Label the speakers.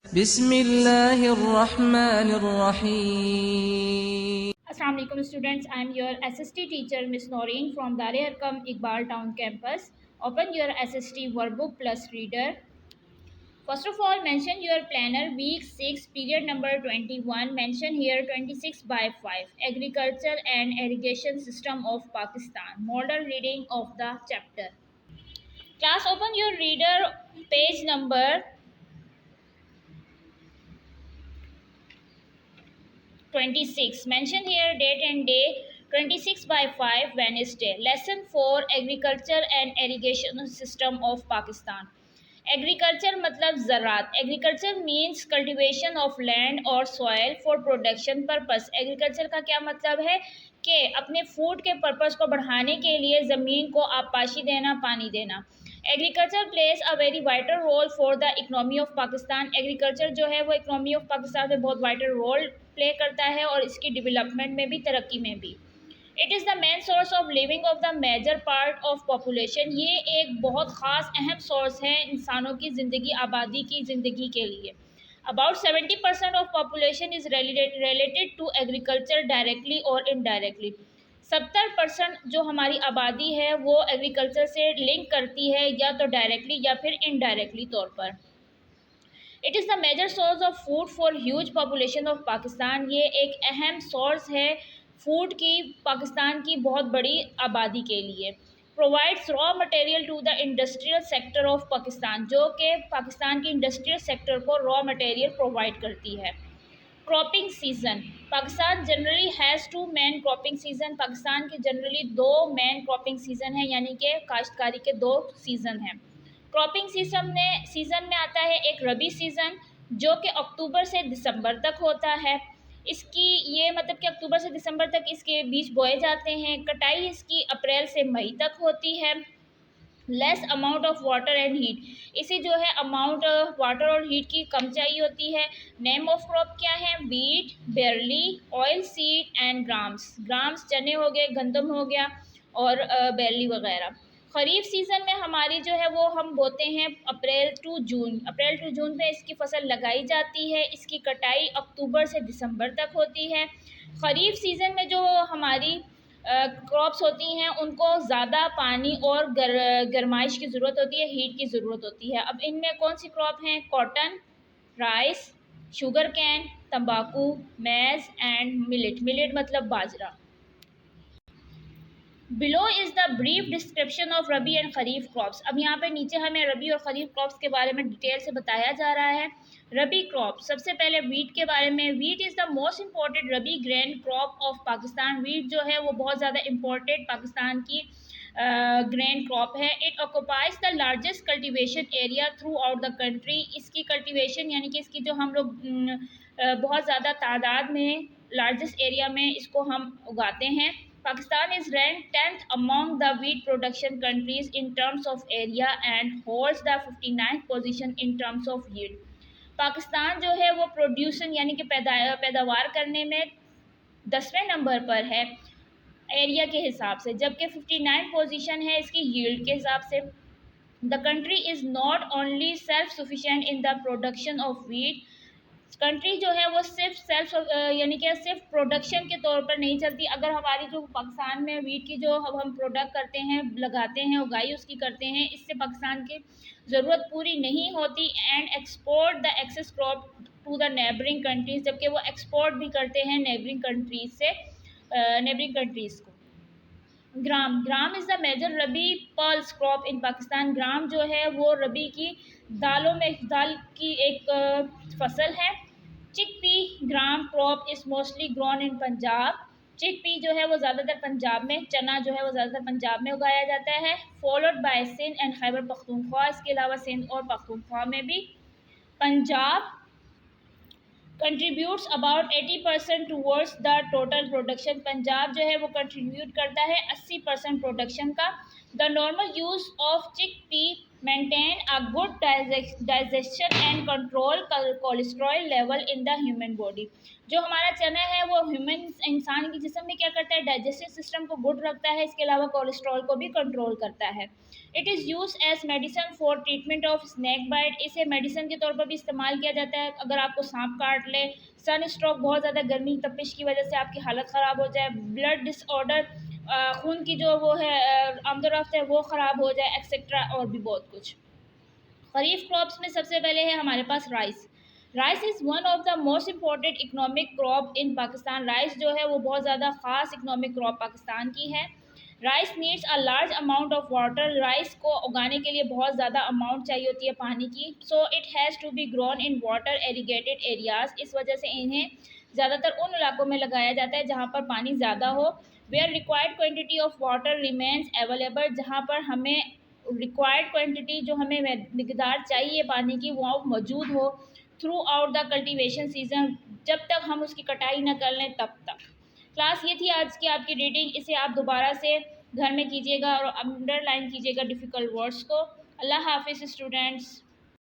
Speaker 1: बिस्मिल्लाहिर्रहमानिर्रहीम।
Speaker 2: Assalamu alaikum students, I am your SST teacher Miss Noreen from Darul Arqam Iqbal Town campus. Open your SST workbook plus reader. First of all, mention your planner week 6 period number 21. Mention here 26 by 5 agriculture and irrigation system of Pakistan. Model reading of the chapter. Class, open your reader page number 26. Mention here date and day 26 by 5 Wednesday. Lesson 4 Agriculture and Irrigation System of Pakistan. Agriculture मतलब ज़रात. Agriculture means cultivation of land और soil for production purpose. Agriculture का क्या मतलब है कि अपने food के पर्पस को बढ़ाने के लिए ज़मीन को आबपाशी देना, पानी देना. Agriculture plays a very vital role for the economy of Pakistan. Agriculture जो है वो इकनॉमी ऑफ पाकिस्तान में बहुत वाइटल रोल प्ले करता है और इसकी डेवलपमेंट में भी, तरक्की में भी. It is the main source of living of the major part of population. ये एक बहुत ख़ास अहम सोर्स है इंसानों की ज़िंदगी, आबादी की ज़िंदगी के लिए. About 70% of population is related to agriculture directly और इनडायरेक्टली. 70% जो हमारी आबादी है वो एग्रीकल्चर से लिंक करती है, या तो डायरेक्टली या फिर इनडायरेक्टली तौर पर. It is the major source of food for huge population of Pakistan. ये एक अहम सोर्स है फूड की पाकिस्तान की बहुत बड़ी आबादी के लिए. Provides raw material to the industrial sector of Pakistan, जो कि पाकिस्तान की इंडस्ट्रियल सेक्टर को रॉ मटेरियल प्रोवाइड करती है. Cropping season. Pakistan generally has two main cropping season. Pakistan के जनरली दो मेन क्रॉपिंग सीज़न हैं, यानी कि काश्तकारी के दो सीज़न हैं. क्रॉपिंग सीज़न में आता है एक रबी सीज़न, जो कि अक्टूबर से दिसंबर तक होता है. इसकी ये मतलब कि अक्टूबर से दिसंबर तक इसके बीज बोए जाते हैं. कटाई इसकी अप्रैल से मई तक होती है. Less amount of water and heat. इसे जो है अमाउंट वाटर और हीट की कम चाहिए होती है. नेम ऑफ क्रॉप क्या है? Wheat, barely, oil seed and grams. Grams चने हो गए, गंदम हो गया और बेरली वगैरह. ख़रीफ सीज़न में हमारी जो है वो हम बोते हैं अप्रैल टू जून में इसकी फसल लगाई जाती है. इसकी कटाई अक्टूबर से दिसंबर तक होती है. ख़रीफ सीज़न में जो हमारी क्रॉप्स होती हैं उनको ज़्यादा पानी और गरमाइश की ज़रूरत होती है, हीट की ज़रूरत होती है. अब इनमें कौन सी क्रॉप हैं? कॉटन, राइस, शुगर कैन, तंबाकू, मैज़ एंड मिलेट. मिलेट मतलब बाजरा. Below is the brief description of rabi and kharif crops. अब यहाँ पे नीचे हमें रबी और खरीफ क्रॉप्स के बारे में डिटेल से बताया जा रहा है. रबी क्रॉप, सबसे पहले वीट के बारे में. Wheat is the most important rabi grain crop of Pakistan. Wheat जो है वो बहुत ज़्यादा इम्पोर्टेंट पाकिस्तान की ग्रेन क्रॉप है. It occupies the largest cultivation area through out the country. इसकी कल्टिवेशन यानी कि इसकी जो हम लोग बहुत ज़्यादा तादाद में लार्जेस्ट एरिया में इसको हम उगाते हैं. Pakistan is ranked 10th among the wheat production countries in terms of area and holds the 59th position in terms of yield. Pakistan जो है वो प्रोड्यूसन यानी कि पैदावार करने में 10वें नंबर पर है एरिया के हिसाब से, जबकि 59 पोजीशन है इसकी यील्ड के हिसाब से. The country is not only self sufficient in the production of wheat. Country जो है वो सिर्फ यानी कि सिर्फ प्रोडक्शन के तौर पर नहीं चलती. अगर हमारी जो पाकिस्तान में वीट की जो हम प्रोडक्ट करते हैं, लगाते हैं, उगाई उसकी करते हैं, इससे पाकिस्तान की ज़रूरत पूरी नहीं होती. And export the excess crop to the neighbouring countries, जबकि वो एक्सपोर्ट भी करते हैं नेबरिंग कंट्रीज़ को. Gram is the major rabi pulse crop in Pakistan. Gram जो है वो रबी की दाल की एक फसल है. Chickpea gram crop is mostly grown in Punjab. Chickpea जो है वो ज़्यादातर पंजाब में, चना जो है वो ज़्यादातर पंजाब में उगाया जाता है. Followed by Sindh and Khyber Pakhtunkhwa. इसके अलावा सिंध और पख्तूनख्वा में भी. Punjab contributes about 80% towards the total production. Punjab जो है वो कंट्रीब्यूट करता है 80% प्रोडक्शन का. The normal use of chickpea maintain a good digestion and control cholesterol level in the human body. जो हमारा चना है वो इंसान के जिस्म में क्या करता है? डाइजेस्टिव सिस्टम को गुड रखता है. इसके अलावा कोलेस्ट्रॉल को भी कंट्रोल करता है. It is use as medicine for treatment of snake bite. इसे मेडिसन के तौर पर भी इस्तेमाल किया जाता है अगर आपको सांप काट ले, सन स्ट्रोक, बहुत ज़्यादा गर्मी तपिश की वजह से आपकी हालत ख़राब हो जाए, ब्लड डिसऑर्डर, खून की जो वो है आमदोरफ्त है वो ख़राब हो जाए, एक्सेट्रा और भी बहुत कुछ। खरीफ क्रॉप्स में सबसे पहले है हमारे पास rice. Rice is one of the most important economic crop in Pakistan. Rice जो है वो बहुत ज़्यादा ख़ास इकोनॉमिक क्रॉप पाकिस्तान की है। Rice needs a large amount of water. Rice को उगाने के लिए बहुत ज़्यादा अमाउंट चाहिए होती है पानी की। So it has to be grown in water irrigated areas. इस वजह से इन्हें ज़्यादातर उन इलाकों में लगाया जाता है जहाँ पर पानी ज़्यादा हो। Where required quantity of water remains available. जहाँ पर हमें रिक्वायर्ड क्वांटिटी जो हमें मिकदार चाहिए पानी की वो मौजूद हो through out the cultivation season, जब तक हम उसकी कटाई ना कर लें तब तक। क्लास ये थी आज की आपकी रीडिंग। इसे आप दोबारा से घर में कीजिएगा और अंडरलाइन कीजिएगा डिफ़िकल्ट वर्ड्स को। अल्लाह हाफिज़ स्टूडेंट्स।